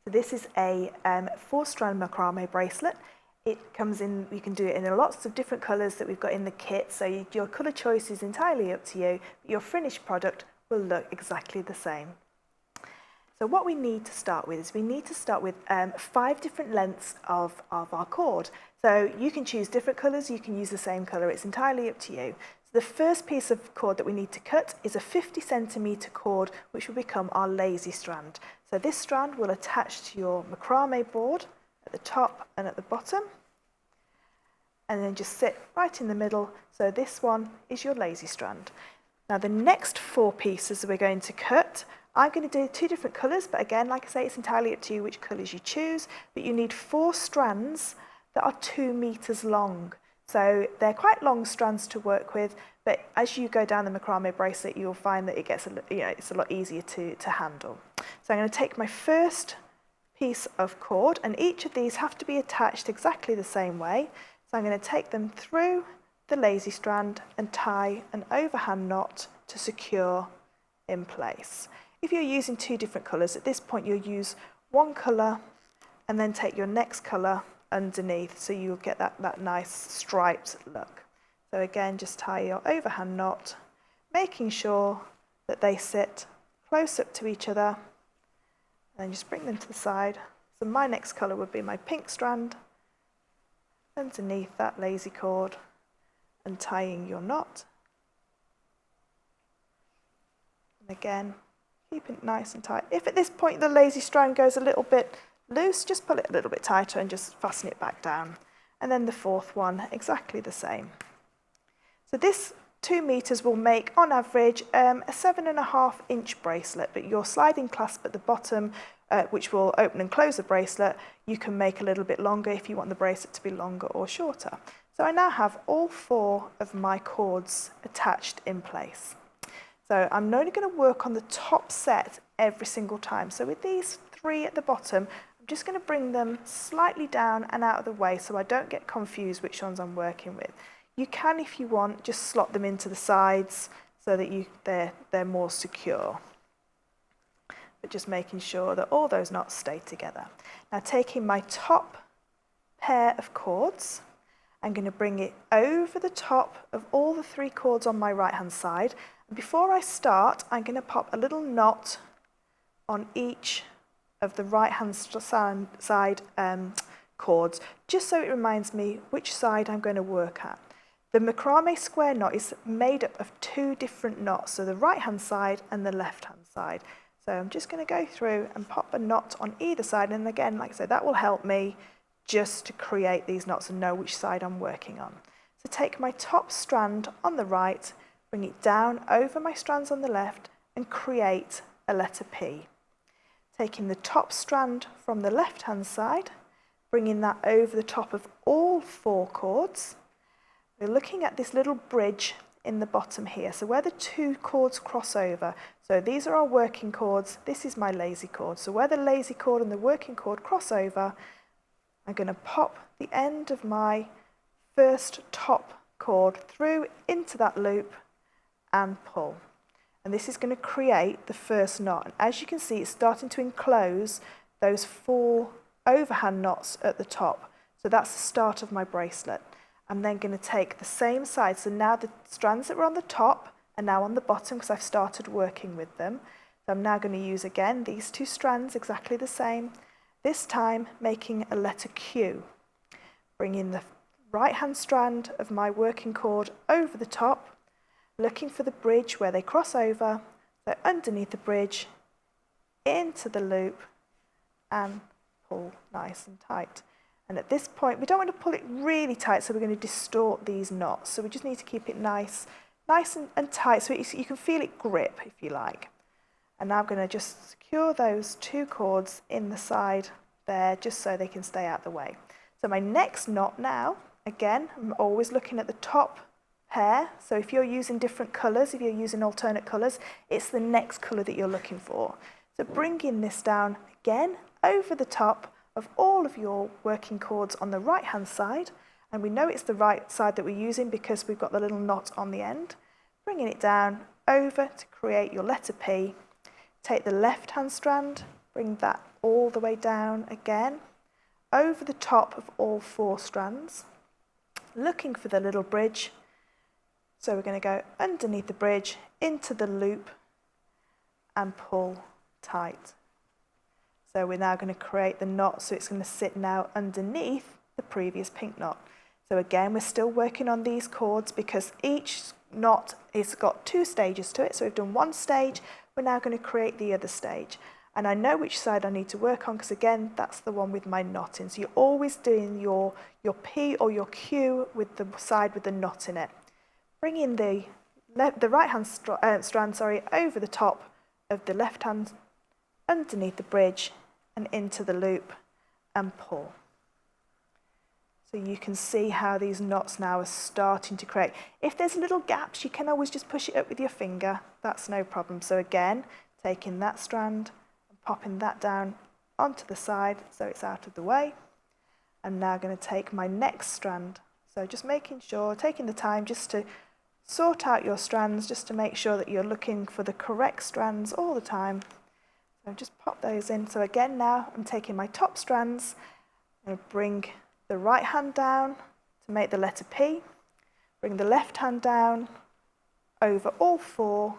So this is a 4-strand macrame bracelet. It comes in, you can do it in lots of different colours that we've got in the kit, so your colour choice is entirely up to you, but your finished product will look exactly the same. So what we need to start with is we need to start with 5 different lengths of our cord. So you can choose different colours, you can use the same colour, it's entirely up to you. So the first piece of cord that we need to cut is a 50cm cord, which will become our lazy strand. So this strand will attach to your macrame board at the top and at the bottom, and then just sit right in the middle. So this one is your lazy strand. Now the next 4 pieces we're going to cut, I'm going to do 2 different colours, but again, like I say, it's entirely up to you which colours you choose, but you need 4 strands that are 2 meters long. So they're quite long strands to work with, but as you go down the macrame bracelet, you'll find that it gets it's a lot easier to handle. So I'm going to take my first piece of cord, and each of these have to be attached exactly the same way. So I'm going to take them through the lazy strand and tie an overhand knot to secure in place. If you're using 2 different colours, at this point you'll use one colour and then take your next colour underneath, so you'll get that nice striped look. So again, just tie your overhand knot, making sure that they sit close up to each other, and just bring them to the side. So my next colour would be my pink strand, underneath that lazy cord, and tying your knot. And again, keep it nice and tight. If at this point the lazy strand goes a little bit loose, just pull it a little bit tighter and just fasten it back down. And then the 4th one, exactly the same. So this 2 meters will make, on average, a 7.5 inch bracelet, but your sliding clasp at the bottom, which will open and close the bracelet, you can make a little bit longer if you want the bracelet to be longer or shorter. So I now have all 4 of my cords attached in place. So I'm only going to work on the top set every single time. So with these 3 at the bottom, I'm just going to bring them slightly down and out of the way so I don't get confused which ones I'm working with. You can, if you want, just slot them into the sides so that they're more secure. But just making sure that all those knots stay together. Now taking my top pair of cords, I'm going to bring it over the top of all the 3 cords on my right hand side. And before I start, I'm going to pop a little knot on each of the right hand side cords, just so it reminds me which side I'm going to work at. The macrame square knot is made up of 2 different knots, so the right hand side and the left hand side. So I'm just going to go through and pop a knot on either side, and again, like I said, that will help me just to create these knots and know which side I'm working on. So take my top strand on the right, bring it down over my strands on the left and create a letter P. Taking the top strand from the left hand side, bringing that over the top of all 4 cords. We're looking at this little bridge in the bottom here, so where the 2 cords cross over. So these are our working cords, this is my lazy cord. So where the lazy cord and the working cord cross over, I'm going to pop the end of my first top cord through into that loop and pull. And this is going to create the first knot. And as you can see, it's starting to enclose those 4 overhand knots at the top. So that's the start of my bracelet. I'm then going to take the same side. So now the strands that were on the top are now on the bottom because I've started working with them. So I'm now going to use again these 2 strands exactly the same. This time making a letter Q. Bringing the right hand strand of my working cord over the top, looking for the bridge where they cross over, so underneath the bridge, into the loop and pull nice and tight. And at this point, we don't want to pull it really tight, so we're going to distort these knots. So we just need to keep it nice and tight so you can feel it grip, if you like. And now I'm going to just secure those 2 cords in the side there, just so they can stay out of the way. So my next knot now, again, I'm always looking at the top pair. So if you're using different colours, if you're using alternate colours, it's the next colour that you're looking for. So bringing this down again over the top of all of your working cords on the right hand side, and we know it's the right side that we're using because we've got the little knot on the end. Bringing it down over to create your letter P. Take the left hand strand, bring that all the way down again, over the top of all 4 strands, looking for the little bridge. So we're going to go underneath the bridge, into the loop, and pull tight. So we're now going to create the knot, so it's going to sit now underneath the previous pink knot. So again, we're still working on these cords because each knot has got 2 stages to it. So we've done 1 stage, we're now going to create the other stage. And I know which side I need to work on because again, that's the one with my knot in. So you're always doing your P or your Q with the side with the knot in it. Bring in the right hand strand over the top of the left hand, underneath the bridge and into the loop and pull. So you can see how these knots now are starting to create. If there's little gaps, you can always just push it up with your finger. That's no problem. So again, taking that strand and popping that down onto the side so it's out of the way. I'm now going to take my next strand. So just making sure, taking the time just to sort out your strands, just to make sure that you're looking for the correct strands all the time. So just pop those in. So again, now I'm taking my top strands, I'm going to bring the right hand down to make the letter P, bring the left hand down over all 4,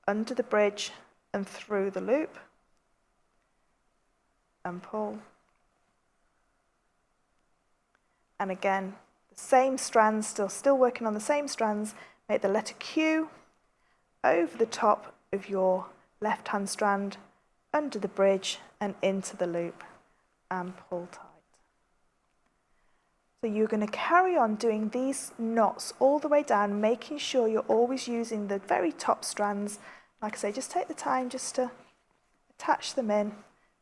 under the bridge and through the loop, and pull. And again, the same strands, still working on the same strands, make the letter Q over the top of your left hand strand, under the bridge and into the loop, and pull tight. So you're going to carry on doing these knots all the way down, making sure you're always using the very top strands. Like I say, just take the time just to attach them in.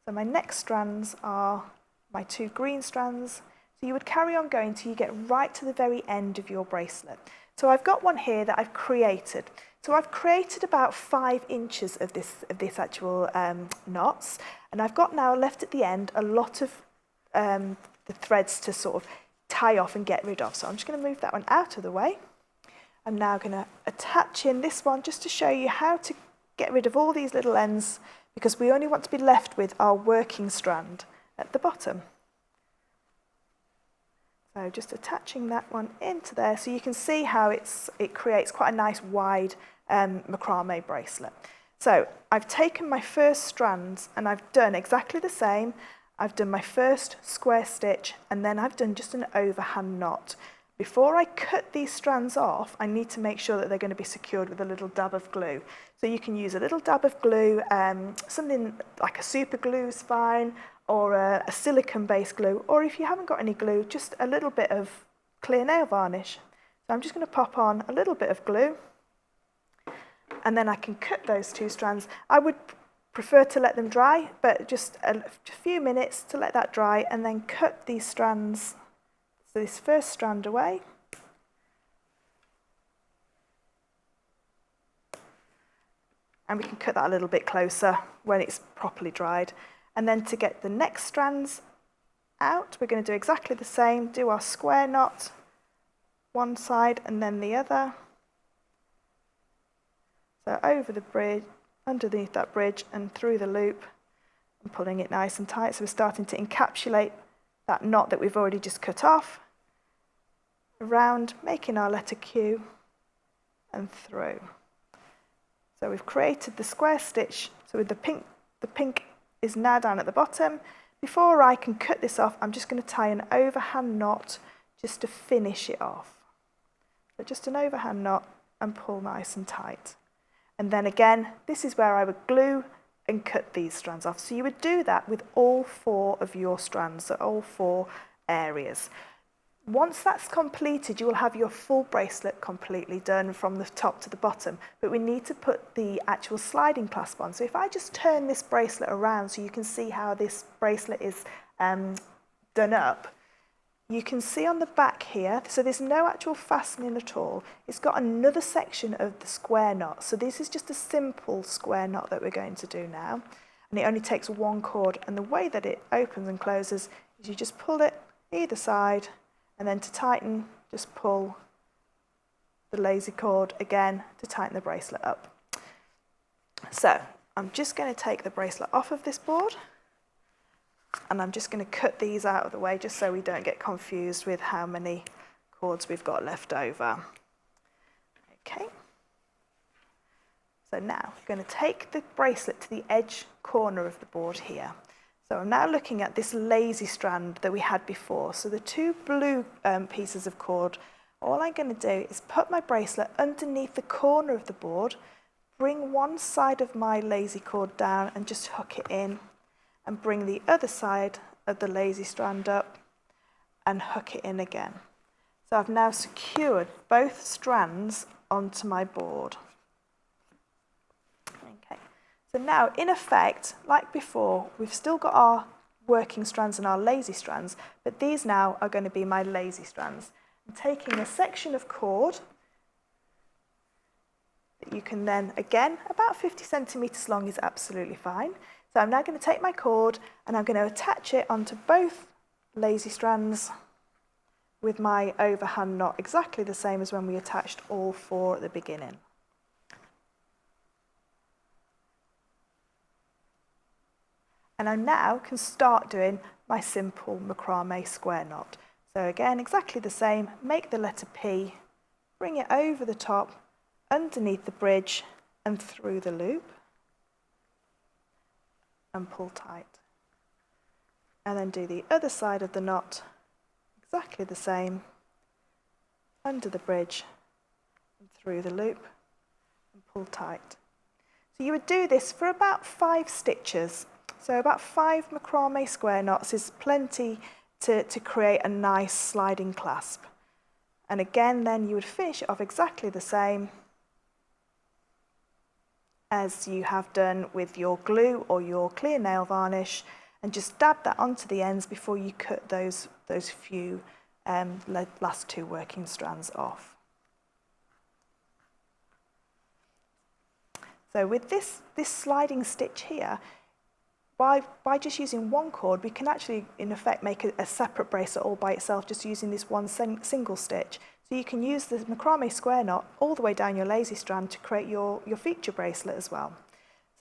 So my next strands are my 2 green strands. So you would carry on going till you get right to the very end of your bracelet. So I've got one here that I've created. So I've created about 5 inches of this actual knots, and I've got now left at the end a lot of the threads to sort of tie off and get rid of. So I'm just going to move that one out of the way. I'm now going to attach in this one just to show you how to get rid of all these little ends, because we only want to be left with our working strand at the bottom. So just attaching that one into there, so you can see how it creates quite a nice wide macrame bracelet. So I've taken my first strands and I've done exactly the same. I've done my first square stitch and then I've done just an overhand knot. Before I cut these strands off, I need to make sure that they're going to be secured with a little dab of glue. So you can use a little dab of glue, something like a super glue is fine, or a silicone-based glue, or if you haven't got any glue, just a little bit of clear nail varnish. So I'm just going to pop on a little bit of glue, and then I can cut those 2 strands. I would prefer to let them dry, but just a few minutes to let that dry, and then cut these strands, so this first strand away. And we can cut that a little bit closer when it's properly dried. And then to get the next strands out, we're going to do exactly the same, do our square knot, one side and then the other. So over the bridge, underneath that bridge and through the loop, and pulling it nice and tight. So we're starting to encapsulate that knot that we've already just cut off, around, making our letter Q and through. So we've created the square stitch, so with the pink is now down at the bottom. Before I can cut this off, I'm just going to tie an overhand knot just to finish it off. So just an overhand knot and pull nice and tight. And then again, this is where I would glue and cut these strands off. So you would do that with all 4 of your strands, so all 4 areas. Once that's completed, you will have your full bracelet completely done from the top to the bottom, but we need to put the actual sliding clasp on. So if I just turn this bracelet around so you can see how this bracelet is done up, you can see on the back here, so there's no actual fastening at all. It's got another section of the square knot. So this is just a simple square knot that we're going to do now. And it only takes 1 cord. And the way that it opens and closes is you just pull it either side, and then to tighten, just pull the lazy cord again to tighten the bracelet up. So I'm just going to take the bracelet off of this board. And I'm just going to cut these out of the way just so we don't get confused with how many cords we've got left over. Okay. So now I'm going to take the bracelet to the edge corner of the board here. So I'm now looking at this lazy strand that we had before. So the two blue pieces of cord, all I'm going to do is put my bracelet underneath the corner of the board, bring one side of my lazy cord down and just hook it in, and bring the other side of the lazy strand up and hook it in again. So I've now secured both strands onto my board. Okay. So now, in effect, like before, we've still got our working strands and our lazy strands, but these now are going to be my lazy strands. I'm taking a section of cord that you can then, again, about 50 centimetres long is absolutely fine. So I'm now going to take my cord and I'm going to attach it onto both lazy strands with my overhand knot, exactly the same as when we attached all four at the beginning. And I now can start doing my simple macrame square knot. So again, exactly the same, make the letter P, bring it over the top, underneath the bridge and through the loop, and pull tight. And then do the other side of the knot, exactly the same, under the bridge and through the loop, and pull tight. So you would do this for about 5 stitches. So about 5 macrame square knots is plenty to create a nice sliding clasp. And again, then you would finish it off exactly the same as you have done with your glue or your clear nail varnish, and just dab that onto the ends before you cut those few last 2 working strands off. So with this sliding stitch here, by just using one cord, we can actually, in effect, make a separate bracelet all by itself, just using this one single stitch. So you can use the macrame square knot all the way down your lazy strand to create your feature bracelet as well.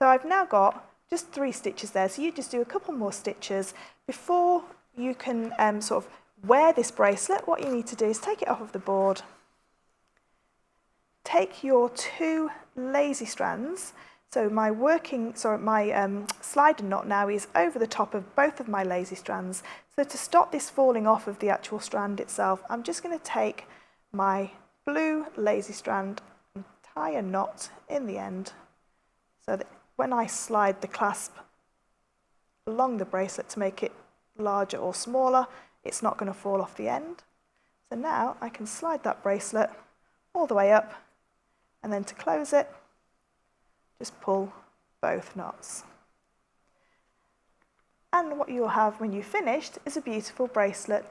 So I've now got just 3 stitches there, so you just do a couple more stitches. Before you can sort of wear this bracelet, what you need to do is take it off of the board, take your 2 lazy strands. So my slider knot now is over the top of both of my lazy strands. So to stop this falling off of the actual strand itself, I'm just going to take my blue lazy strand and tie a knot in the end, so that when I slide the clasp along the bracelet to make it larger or smaller, it's not going to fall off the end. So now I can slide that bracelet all the way up, and then to close it, just pull both knots. And what you'll have when you've finished is a beautiful bracelet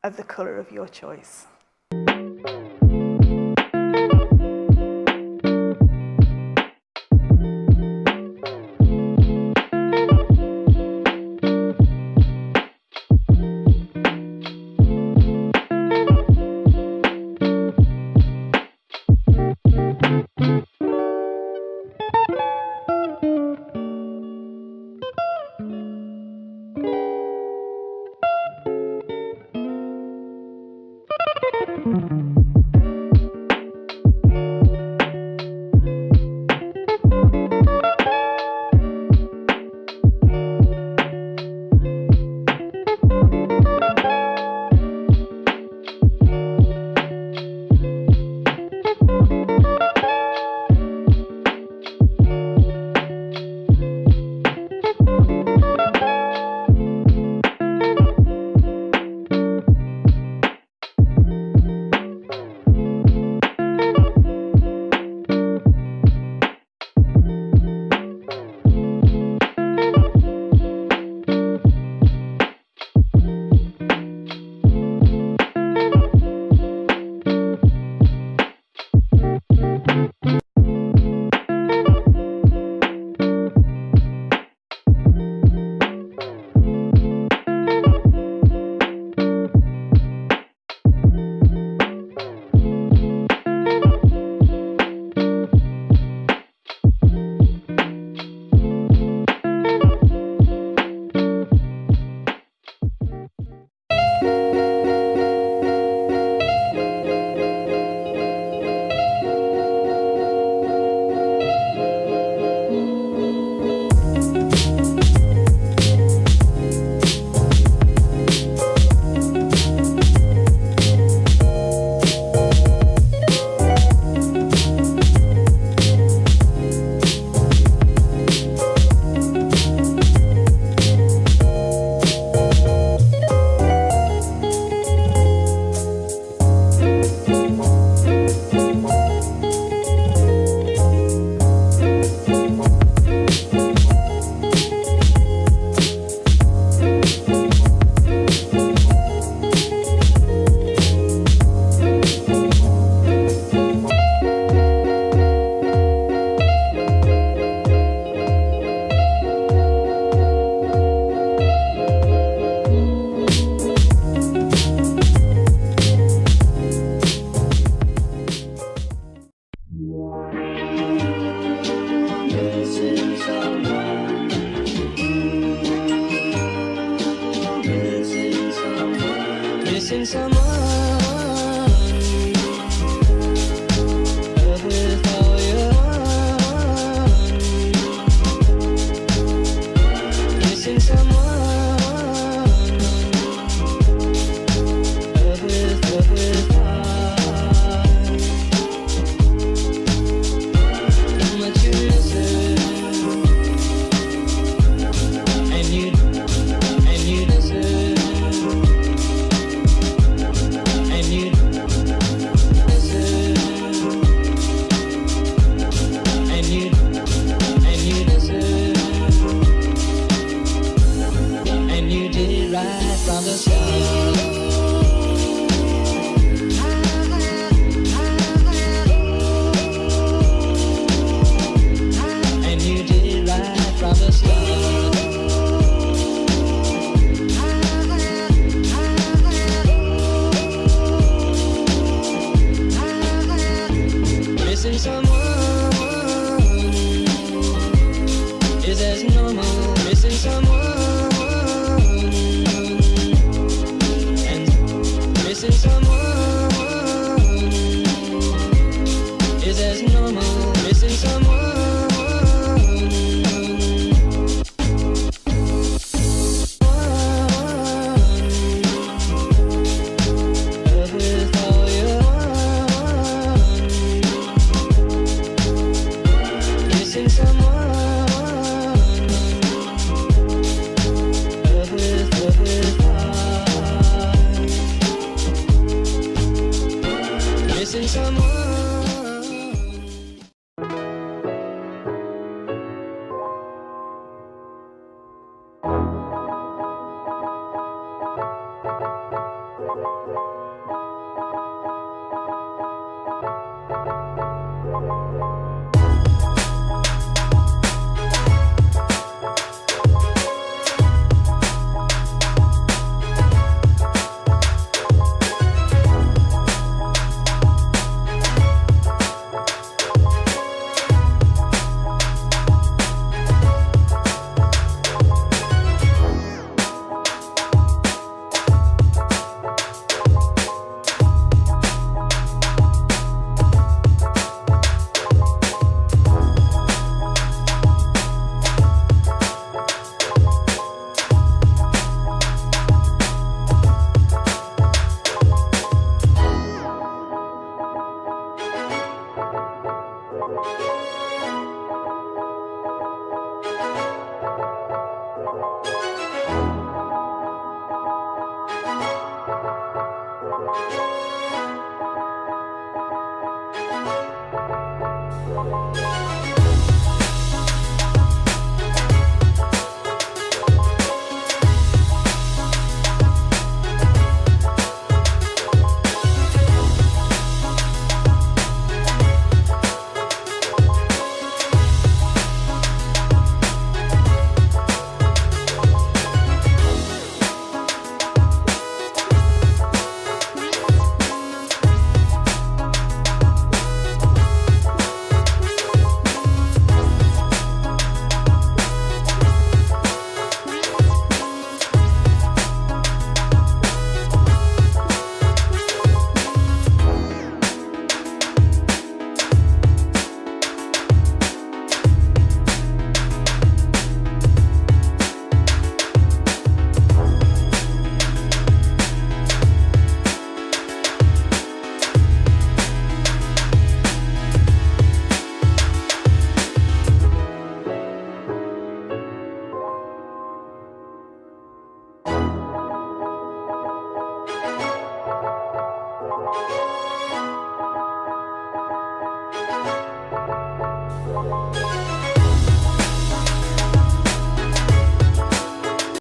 of the colour of your choice. missing someone. Love with all your heart. Missing someone. Love with heart. How much you miss her. And you miss her. And you miss her. And you miss her. And you did it right from the start. And you did it right from the start. Missing someone is as normal. Missing someone and missing someone is as normal. Missing someone. Love with all your heart. Missing someone. Love with heart. Missing someone.